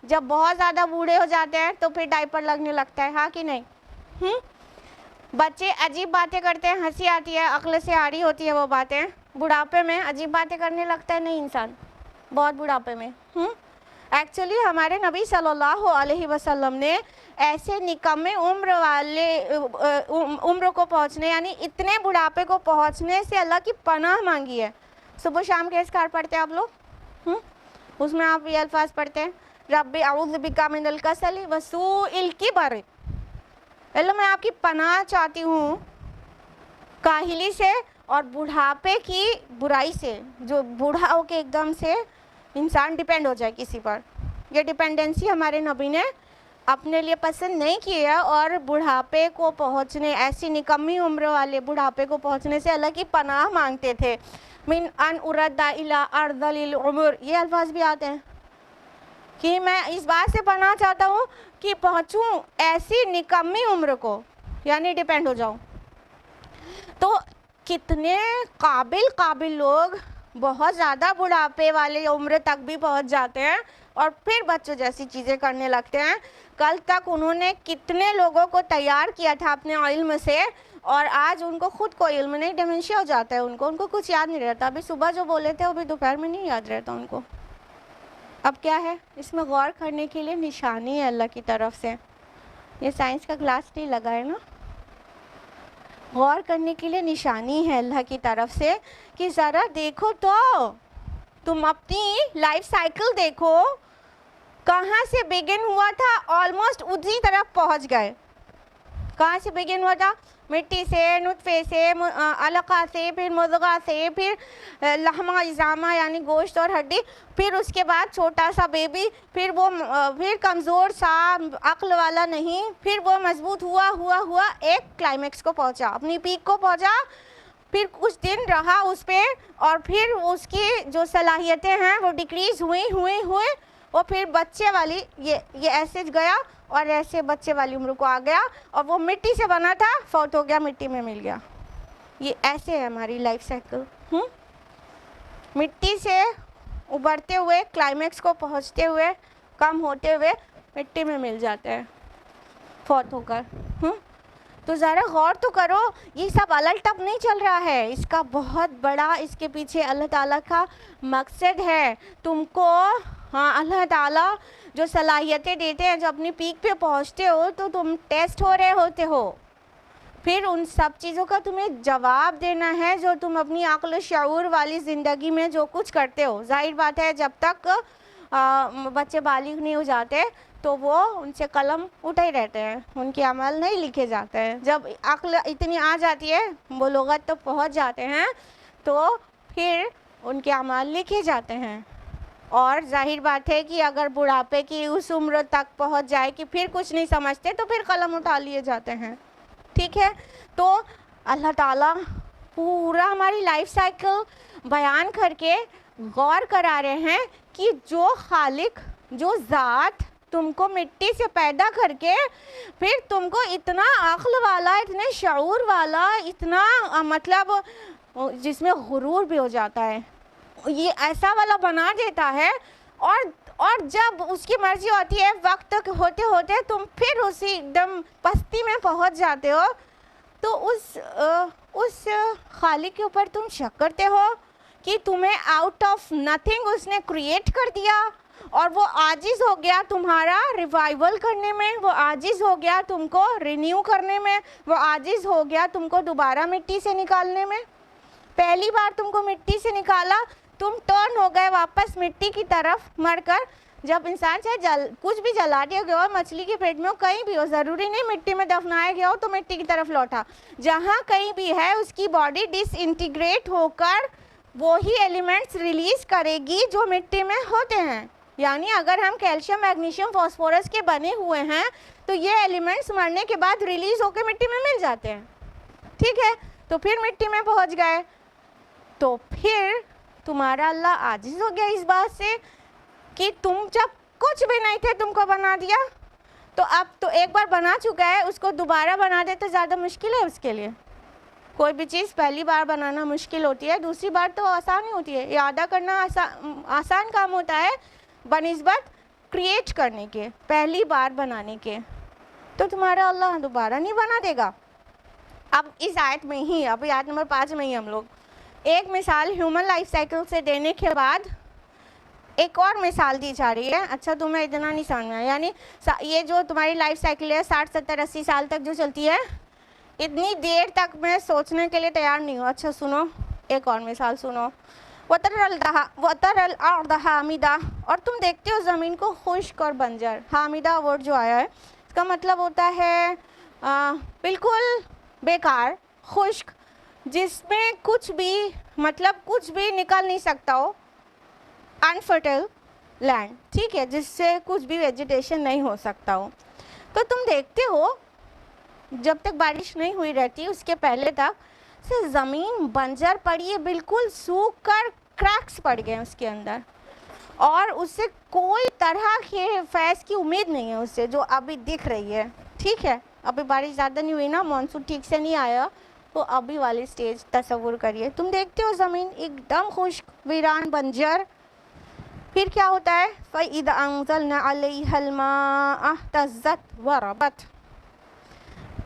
Speaker 2: جب بہت زیادہ بوڑھے ہو جاتے ہیں تو پھر ڈائپر لگنے لگتا ہے، ہاں کہ نہیں؟ بچے عجیب باتیں کرتے ہیں، ہنسی آتی ہے، عقل سے آ رہی ہوتی ہے وہ باتیں، بڑھاپے میں عجیب باتیں کرنے لگتا ہے نہیں انسان، بہت بڑھاپے میں. ایکچولی ہمارے نبی صلی اللہ علیہ وسلم نے ایسے نکمے عمر کو پہنچنے یعنی اتنے بڑھاپے کو پہنچنے سے اللہ کی پناہ مانگی ہے. صبح شام کے اذکار پڑھتے ہیں آپ لوگ، اس میں آپ یہ الفاظ پڑھتے ہیں رب اعوذ بک من الکسل وسوء الکبر، اللہ میں آپ کی پناہ چاہتی ہوں کاہلی سے اور بڑھاپے کی برائی سے، جو بوڑھا ہو کے ایک دم سے انسان ڈیپینڈ ہو جائے کسی پر. یہ ڈیپینڈنسی ہمارے نبی نے اپنے لیے پسند نہیں کی ہے، اور بڑھاپے کو پہنچنے، ایسی نکمی عمر والے بڑھاپے کو پہنچنے سے اللہ کی پناہ مانگتے تھے. من ان ارد الی ارذل العمر، یہ الفاظ بھی آتے ہیں کہ میں اس بات سے پناہ چاہتا ہوں کہ پہنچوں ایسی نکمی عمر کو، یعنی ڈیپینڈ ہو جاؤں. تو کتنے قابل لوگ بہت زیادہ بڑھاپے والے عمر تک بھی پہنچ جاتے ہیں اور پھر بچوں جیسی چیزیں کرنے لگتے ہیں. کل تک انہوں نے کتنے لوگوں کو تیار کیا تھا اپنے علم سے، اور آج ان کو خود کو علم نہیں، ڈیمنشیا ہو جاتا ہے ان کو کچھ یاد نہیں رہتا. ابھی صبح جو بولے تھے وہ بھی دوپہر میں نہیں یاد رہتا ان کو. اب کیا ہے اس میں غور کرنے کے لیے نشانی ہے اللہ کی طرف سے. یہ سائنس کا کلاس نہیں لگا ہے نا، غور کرنے کے لیے نشانی ہے اللہ کی طرف سے کہ ذرا دیکھو تو تم اپنی لائف سائیکل دیکھو، کہاں سے بگن ہوا تھا آلموسٹ اسی طرف پہنچ گئے. کہاں سے بگن ہوا تھا؟ مٹی سے، نطفے سے، علقہ سے، پھر مضغہ سے، پھر لحمہ عظامہ یعنی گوشت اور ہڈی، پھر اس کے بعد چھوٹا سا بیبی، پھر کمزور سا عقل والا نہیں، پھر وہ مضبوط ہوا ایک کلائمیکس کو پہنچا، اپنی پیک کو پہنچا، پھر کچھ دن رہا اس پہ، اور پھر اس کی جو صلاحیتیں ہیں وہ ڈکریز ہوئیں اور پھر بچے والی یہ ایسے گیا اور ایسے بچے والی عمر کو آ گیا، اور وہ مٹی سے بنا تھا فوت ہو گیا، مٹی میں مل گیا. یہ ایسے ہے ہماری لائف سائیکل، مٹی سے ابھرتے ہوئے کلائمیکس کو پہنچتے ہوئے کم ہوتے ہوئے مٹی میں مل جاتے ہیں فوت ہو کر. تو ذرا غور تو کرو، یہ سب الٹ ٹپ نہیں چل رہا ہے، اس کا بہت بڑا اس کے پیچھے اللہ تعالیٰ کا مقصد ہے. تم کو اللہ تعالیٰ جو صلاحیتیں دیتے ہیں، جو اپنی پیک پہ پہنچتے ہو تو تم ٹیسٹ ہو رہے ہوتے ہو، پھر ان سب چیزوں کا تمہیں جواب دینا ہے جو تم اپنی عقل و شعور والی زندگی میں جو کچھ کرتے ہو. ظاہر بات ہے جب تک بچے بالغ نہیں ہو جاتے تو وہ ان سے قلم اٹھے ہی رہتے ہیں، ان کے عمل نہیں لکھے جاتے ہیں. جب عقل اتنی آ جاتی ہے، بلوغت تو پہنچ جاتے ہیں، تو پھر ان کے اعمال لکھے جاتے ہیں. اور ظاہر بات ہے کہ اگر بڑھاپے کی اس عمر تک پہنچ جائے کہ پھر کچھ نہیں سمجھتے تو پھر قلم اٹھا لیے جاتے ہیں. ٹھیک ہے، تو اللہ تعالیٰ پورا ہماری لائف سائیکل بیان کر کے غور کرا رہے ہیں کہ جو خالق، جو ذات تم کو مٹی سے پیدا کر کے پھر تم کو اتنا عقل والا، اتنے شعور والا، اتنا مطلب جس میں غرور بھی ہو جاتا ہے، یہ ایسا والا بنا دیتا ہے، اور جب اس کی مرضی ہوتی ہے وقت تک ہوتے ہوتے تم پھر اسی ایک دم پستی میں پہنچ جاتے ہو، تو اس خالق کے اوپر تم شک کرتے ہو کہ تمہیں آؤٹ آف نتھنگ اس نے کریٹ کر دیا، اور وہ عاجز ہو گیا تمہارا ریوائیول کرنے میں، وہ عاجز ہو گیا تم کو رینیو کرنے میں، وہ عاجز ہو گیا تم کو دوبارہ مٹی سے نکالنے میں. پہلی بار تم کو مٹی سے نکالا, تم ٹرن ہو گئے واپس مٹی کی طرف مر کر. جب انسان چاہے کچھ بھی جلا دیا گیا ہو, مچھلی کے پیٹ میں ہو, کہیں بھی ہو, ضروری نہیں مٹی میں دفنایا گیا ہو تو مٹی کی طرف لوٹا, جہاں کہیں بھی ہے اس کی باڈی ڈس انٹیگریٹ ہو کر وہی ایلیمنٹس ریلیز کرے گی جو مٹی میں ہوتے ہیں. یعنی اگر ہم کیلشیم, میگنیشیم, فاسفورس کے بنے ہوئے ہیں تو یہ ایلیمنٹس مرنے کے بعد ریلیز ہو کے مٹی میں مل جاتے ہیں. ٹھیک ہے, تو پھر مٹی میں پہنچ گئے, تو پھر تمہارا اللہ عاجز ہو گیا اس بات سے کہ تم جب کچھ بھی نہیں تھے تم کو بنا دیا, تو اب تو ایک بار بنا چکا ہے, اس کو دوبارہ بنا دے تو زیادہ مشکل ہے اس کے لیے. کوئی بھی چیز پہلی بار بنانا مشکل ہوتی ہے, دوسری بار تو آسان ہی ہوتی ہے. اعادہ کرنا آسان کام ہوتا ہے بنسبت کریٹ کرنے کے, پہلی بار بنانے کے. تو تمہارا اللہ دوبارہ نہیں بنا دے گا. اب اس آیت میں ہی, اب آیت نمبر 5 میں ہی ہم لوگ ایک مثال ہیومن لائف سائیکل سے دینے کے بعد ایک اور مثال دی جا رہی ہے. اچھا تمہیں اتنا نہیں سمجھ میں, یعنی یہ جو تمہاری لائف سائیکل ہے 60 70 80 سال تک جو چلتی ہے, اتنی دیر تک میں سوچنے کے لیے تیار نہیں ہوں. اچھا سنو, ایک اور مثال سنو. وَتَرَ الْأَرْضَ حَامِدَةً, اور تم دیکھتے ہو زمین کو خشک اور بنجر. حامدہ ورڈ جو آیا ہے اس کا مطلب ہوتا ہے بالکل بیکار, خشک, جس میں کچھ بھی مطلب کچھ بھی نکل نہیں سکتا ہو, انفرٹل لینڈ. ٹھیک ہے, جس سے کچھ بھی ویجیٹیشن نہیں ہو سکتا ہو. تو تم دیکھتے ہو جب تک بارش نہیں ہوئی رہتی اس کے پہلے تک سے زمین بنجر پڑی ہے, بالکل سوکھ کر کریکس پڑ گئے اس کے اندر, اور اس سے کوئی طرح کے فیض کی امید نہیں ہے اس سے جو ابھی دکھ رہی ہے. ٹھیک ہے, ابھی بارش زیادہ نہیں ہوئی نا, مانسون ٹھیک سے نہیں آیا, تو ابھی والی سٹیج تصور کریے. تم دیکھتے ہو زمین ایک دم خشک, ویران, بنجر. پھر کیا ہوتا ہے, فَإِذَا أَنزَلْنَا عَلَيْهَا الْمَاءَ اهْتَزَّتْ وَرَبَتْ,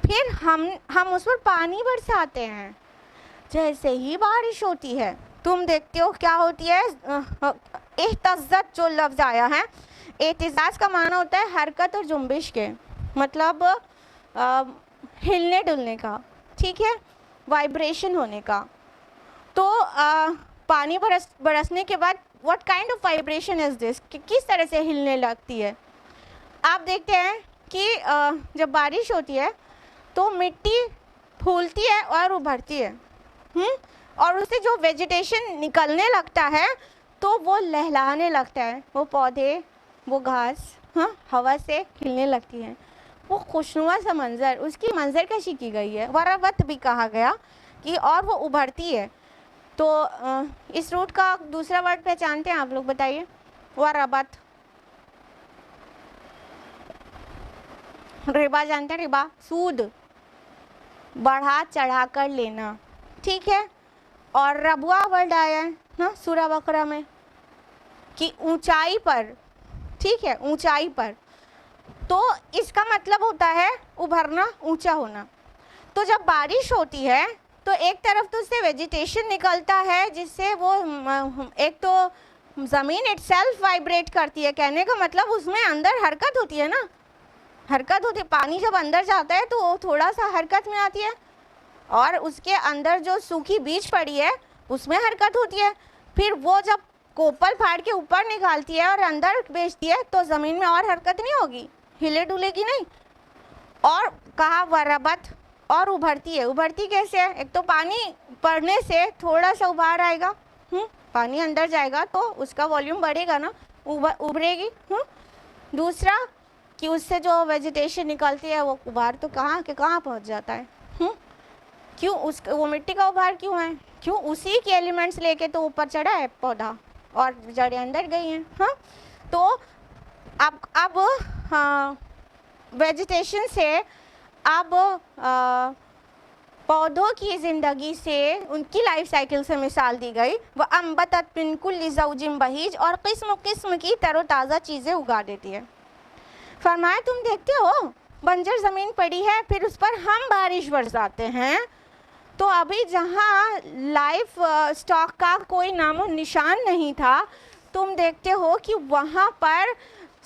Speaker 2: پھر ہم اس پر پانی برساتے ہیں. جیسے ہی بارش ہوتی ہے تم دیکھتے ہو کیا ہوتی ہے, اہتزت جو لفظ آیا ہے, اہتزاز کا معنی ہوتا ہے حرکت اور جنبش کے, مطلب ہلنے ڈلنے کا. ٹھیک ہے, وائبریشن ہونے کا. تو پانی برسنے کے بعد what kind of vibration is this, کہ کس طرح سے ہلنے لگتی ہے. آپ دیکھتے ہیں کہ جب بارش ہوتی ہے تو مٹی پھولتی ہے اور ابھرتی ہے, اور اس سے جو ویجیٹیشن نکلنے لگتا ہے تو وہ لہلانے لگتا ہے, وہ پودے, وہ گھاس ہوا سے کھلنے لگتی ہیں. وہ خوشنما سا منظر, اس کی منظر کشی کی گئی ہے. وربت بھی کہا گیا کہ اور وہ ابھرتی ہے. تو اس روٹ کا دوسرا ورڈ پہچانتے ہیں آپ لوگ, بتائیے. وربت, ربا جانتے ہیں, ربا سود, بڑھا چڑھا کر لینا. ٹھیک ہے, اور ربوا ورڈ آیا ہے نا سورہ بقرہ میں کہ اونچائی پر. ٹھیک ہے, اونچائی پر, تو اس کا مطلب ہوتا ہے ابھرنا, اونچا ہونا. تو جب بارش ہوتی ہے تو ایک طرف تو اس سے ویجیٹیشن نکلتا ہے جس سے وہ ایک تو زمین اٹ سیلف وائبریٹ کرتی ہے, کہنے کا مطلب اس میں اندر حرکت ہوتی ہے نا, حرکت ہوتی ہے. پانی جب اندر جاتا ہے تو وہ تھوڑا سا حرکت میں آتی ہے, اور اس کے اندر جو سوکھی بیج پڑی ہے اس میں حرکت ہوتی ہے. پھر وہ جب کوپل پھاڑ کے اوپر نکالتی ہے اور اندر بیچتی ہے تو زمین میں اور حرکت نہیں ہوگی, ہلے ڈولے گی نہیں. اور کہا وربت, اور ابھرتی ہے. ابھرتی کیسے ہے, ایک تو پانی پڑنے سے تھوڑا سا ابھار آئے گا, پانی اندر جائے گا تو اس کا والیوم بڑھے گا نا, ابھرے گی. دوسرا کہ اس سے جو ویجیٹیشن نکلتی ہے وہ ابھار تو کہاں کہ کہاں پہنچ جاتا ہے. کیوں وہ مٹی کا ابھار کیوں ہے, کیوں اسی کے ایلیمنٹس لے کے تو اوپر چڑھا ہے پودا اور جڑیں اندر گئی ہیں. تو اب ویجیٹیشن سے اب پودوں کی زندگی سے, ان کی لائف سائیکل سے مثال دی گئی. وَأَنبَتَتْ مِن كُلِّ زَوْجٍ بَهِيجٍ, اور قسم قسم کی تر و تازہ چیزیں اگا دیتی ہے. فرمایا تم دیکھتے ہو بنجر زمین پڑی ہے, پھر اس پر ہم بارش برساتے ہیں, تو ابھی جہاں لائف سٹاک کا کوئی نام و نشان نہیں تھا, تم دیکھتے ہو کہ وہاں پر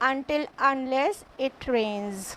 Speaker 2: until unless it rains।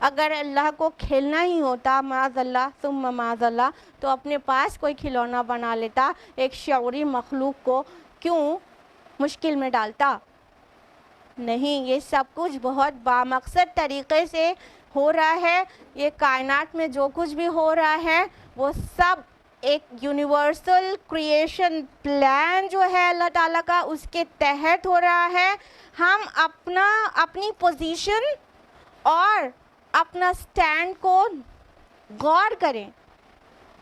Speaker 2: اگر اللہ کو کھیلنا ہی ہوتا معاذ اللہ ثم معاذ اللہ تو اپنے پاس کوئی کھلونا بنا لیتا، ایک شعوری مخلوق کو کیوں مشکل میں ڈالتا؟ نہیں، یہ سب کچھ بہت بامقصد طریقے سے ہو رہا ہے. یہ کائنات میں جو کچھ بھی ہو رہا ہے وہ سب ایک یونیورسل کریشن پلان جو ہے اللہ تعالیٰ کا، اس کے تحت ہو رہا ہے. ہم اپنی پوزیشن اور اپنا سٹینڈ کو غور کریں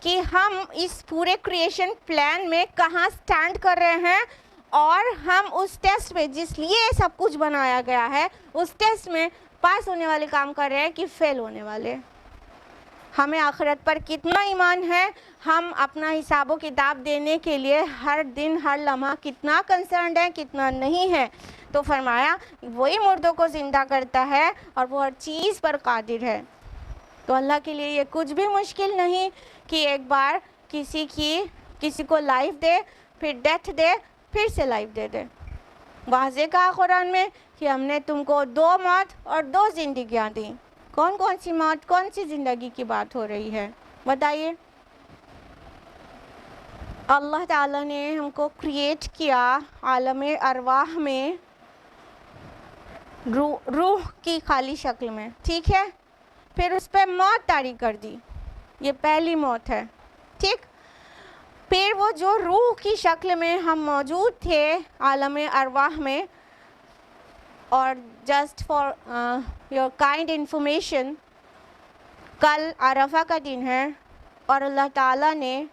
Speaker 2: کہ ہم اس پورے کریشن پلان میں کہاں سٹینڈ کر رہے ہیں، اور ہم اس ٹیسٹ میں جس لیے سب کچھ بنایا گیا ہے اس ٹیسٹ میں پاس ہونے والے کام کر رہے ہیں کہ فیل ہونے والے. ہمیں آخرت پر کتنا ایمان ہے، ہم اپنا حساب و کتاب دینے کے لیے ہر دن ہر لمحہ کتنا کنسرنڈ ہے، کتنا نہیں ہے. تو فرمایا وہی مردوں کو زندہ کرتا ہے اور وہ ہر چیز پر قادر ہے. تو اللہ کے لیے یہ کچھ بھی مشکل نہیں کہ ایک بار کسی کو لائف دے، پھر ڈیتھ دے، پھر سے لائف دے دے. واضح کہا قرآن میں کہ ہم نے تم کو 2 موت اور 2 زندگیاں دیں. کون سی موت، کون سی زندگی کی بات ہو رہی ہے بتائیے؟ اللہ تعالیٰ نے ہم کو کریٹ کیا عالم ارواح میں روح کی خالی شکل میں، ٹھیک ہے؟ پھر اس پہ موت طاری کر دی، یہ پہلی موت ہے، ٹھیک؟ پھر وہ جو روح کی شکل میں ہم موجود تھے عالم ارواح میں، اور just for your kind information, کل عرفہ کا دن ہے اور اللہ تعالیٰ نے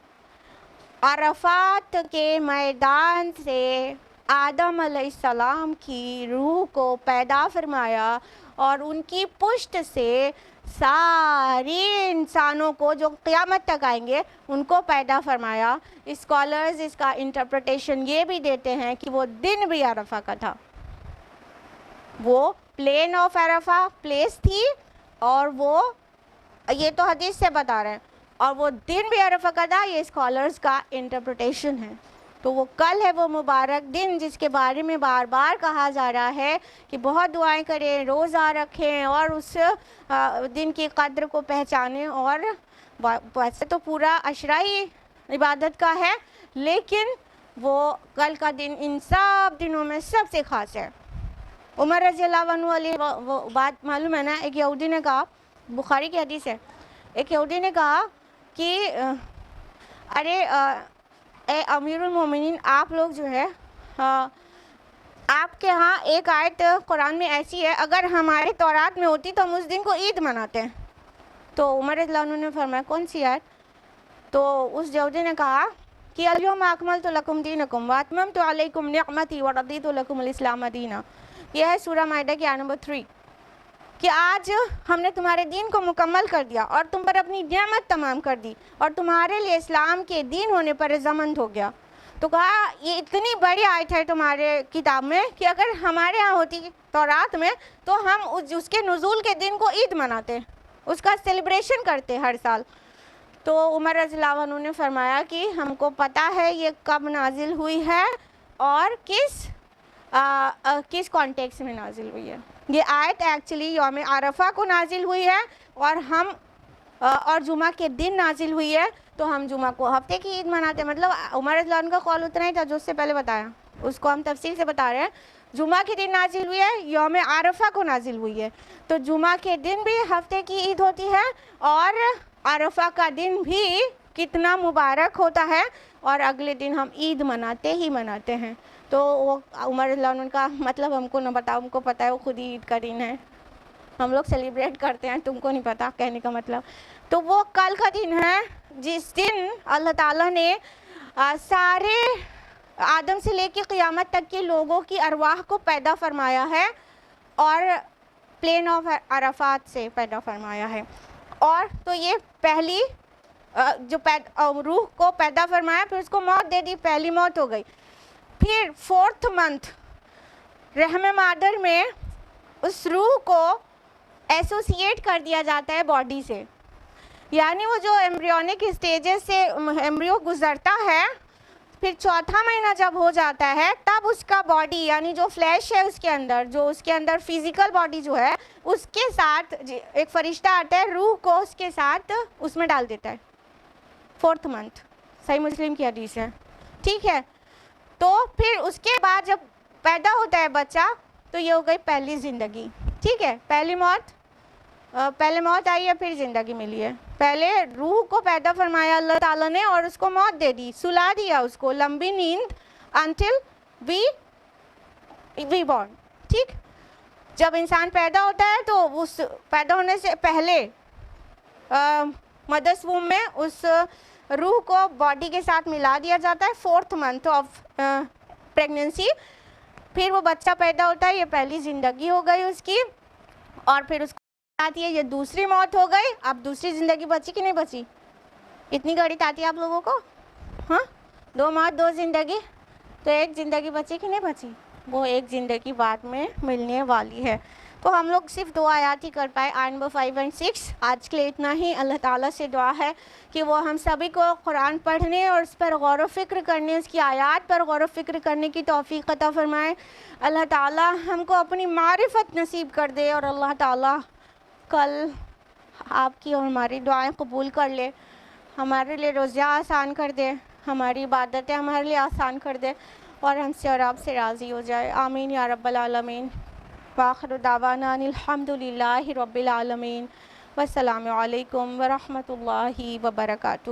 Speaker 2: عرفات کے میدان سے آدم علیہ السلام کی روح کو پیدا فرمایا اور ان کی پشت سے ساری انسانوں کو جو قیامت تک آئیں گے ان کو پیدا فرمایا. اسکالرز اس کا انٹرپریٹیشن یہ بھی دیتے ہیں کہ وہ دن بھی عرفہ کا تھا، وہ پلین آف عرفہ پلیس تھی، اور وہ یہ تو حدیث سے بتا رہے ہیں، اور وہ دن بھی عرفہ کا تھا. یہ اسکالرز کا انٹرپریٹیشن ہے. تو وہ کل ہے وہ مبارک دن جس کے بارے میں بار بار کہا جا رہا ہے کہ بہت دعائیں کریں، روزہ رکھیں اور اس دن کی قدر کو پہچانیں. اور ویسے تو پورا عشرہ عبادت کا ہے، لیکن وہ کل کا دن ان سب دنوں میں سب سے خاص ہے. عمر رضی اللہ عنہ علیہ وہ بات معلوم ہے نا، ایک یہودی نے کہا، بخاری کی حدیث ہے، ایک یہودی نے کہا کہ ارے اے امیر المومنین، آپ لوگ جو ہے آپ کے ہاں ایک آیت قرآن میں ایسی ہے، اگر ہمارے تورات میں ہوتی تو ہم اس دن کو عید مناتے ہیں. تو عمر رضی اللہ عنہ نے فرمایا کون سی آیت؟ تو اس یہودی نے کہا کہ الیوم اکملت لکم دینکم واتممت علیکم نعمتی ورضیت لکم الاسلام دینا. یہ ہے سورہ مائدہ کی آیت نمبر 3 کہ آج ہم نے تمہارے دین کو مکمل کر دیا اور تم پر اپنی نعمت تمام کر دی اور تمہارے لیے اسلام کے دین ہونے پر رضامند ہو گیا. تو کہا یہ اتنی بڑی آیت ہے تمہارے کتاب میں کہ اگر ہمارے ہاں ہوتی تورات میں تو ہم اس کے نزول کے دن کو عید مناتے، اس کا سیلیبریشن کرتے ہر سال. تو عمر رضی اللہ عنہ نے فرمایا کہ ہم کو پتہ ہے یہ کب نازل ہوئی ہے اور کس کانٹیکس میں نازل ہوئی ہے. یہ آیت ایکچولی یوم عرفہ کو نازل ہوئی ہے اور جمعہ کے دن نازل ہوئی ہے. تو ہم جمعہ کو ہفتے کی عید مناتے ہیں. مطلب عمر رضی اللہ عنہ کا قول اتنا ہی تھا جو اس سے پہلے بتایا، اس کو ہم تفصیل سے بتا رہے ہیں. جمعہ کے دن نازل ہوئی ہے، یوم عرفہ کو نازل ہوئی ہے. تو جمعہ کے دن بھی ہفتے کی عید ہوتی ہے اور عرفہ کا دن بھی کتنا مبارک ہوتا ہے، اور اگلے دن ہم عید مناتے ہی مناتے ہیں. تو وہ عمر رضی اللہ عنہ کا مطلب ہم کو نہ بتاؤ، ہم کو پتہ ہے وہ خود ہی عید کا دن ہے، ہم لوگ سیلیبریٹ کرتے ہیں، تم کو نہیں پتہ کہنے کا مطلب. تو وہ کل کا دن ہے جس دن اللہ تعالیٰ نے سارے آدم سے لے کے قیامت تک کے لوگوں کی ارواح کو پیدا فرمایا ہے اور پلین آف عرفات سے پیدا فرمایا ہے. اور تو یہ پہلی جو روح کو پیدا فرمایا، پھر اس کو موت دے دی، پہلی موت ہو گئی. پھر 4th منتھ رحم مادر میں اس روح کو ایسوسیٹ کر دیا جاتا ہے باڈی سے، یعنی وہ جو ایمبریونک اسٹیجز سے ایمبریو گزرتا ہے، پھر چوتھا مہینہ جب ہو جاتا ہے تب اس کا باڈی یعنی جو فلیش ہے اس کے اندر، جو اس کے اندر فزیکل باڈی جو ہے اس کے ساتھ ایک فرشتہ آتا ہے، روح کو اس کے ساتھ اس میں ڈال دیتا ہے 4th منتھ، صحیح مسلم کی حدیث ہے، ٹھیک ہے. تو پھر اس کے بعد جب پیدا ہوتا ہے بچہ تو یہ ہو گئی پہلی زندگی، ٹھیک ہے. پہلے موت آئی ہے پھر زندگی ملی ہے. پہلے روح کو پیدا فرمایا اللہ تعالیٰ نے اور اس کو موت دے دی، سلا دیا اس کو لمبی نیند until we born، ٹھیک. جب انسان پیدا ہوتا ہے تو اس پیدا ہونے سے پہلے مدرس ووم میں اس روح کو باڈی کے ساتھ ملا دیا جاتا ہے 4th منتھ آف پریگننسی. پھر وہ بچہ پیدا ہوتا ہے، یہ پہلی زندگی ہو گئی اس کی، اور پھر اس کو آتی ہے یہ دوسری موت ہو گئی. اب دوسری زندگی بچی کہ نہیں بچی؟ اتنی گڑی آتی ہے آپ لوگوں کو؟ ہاں، 2 موت 2 زندگی، تو ایک زندگی بچی کہ نہیں بچی؟ وہ ایک زندگی بعد میں ملنے والی ہے. تو ہم لوگ صرف 2 آیات ہی کر پائے، آیت نمبر 5 اور 6. آج کے لیے اتنا ہی. اللہ تعالیٰ سے دعا ہے کہ وہ ہم سبھی کو قرآن پڑھنے اور اس پر غور و فکر کرنے، اس کی آیات پر غور و فکر کرنے کی توفیق عطا فرمائے. اللہ تعالیٰ ہم کو اپنی معرفت نصیب کر دے، اور اللہ تعالیٰ کل آپ کی اور ہماری دعائیں قبول کر لے، ہمارے لیے روزہ آسان کر دے، ہماری عبادتیں ہمارے لیے آسان کر دے، اور ہم سے اور آپ سے راضی ہو جائے. آمین یا رب العالمین. وآخر دعوانا ان الحمد للہ رب العالمین. والسلام علیکم ورحمۃ اللہ وبرکاتہ.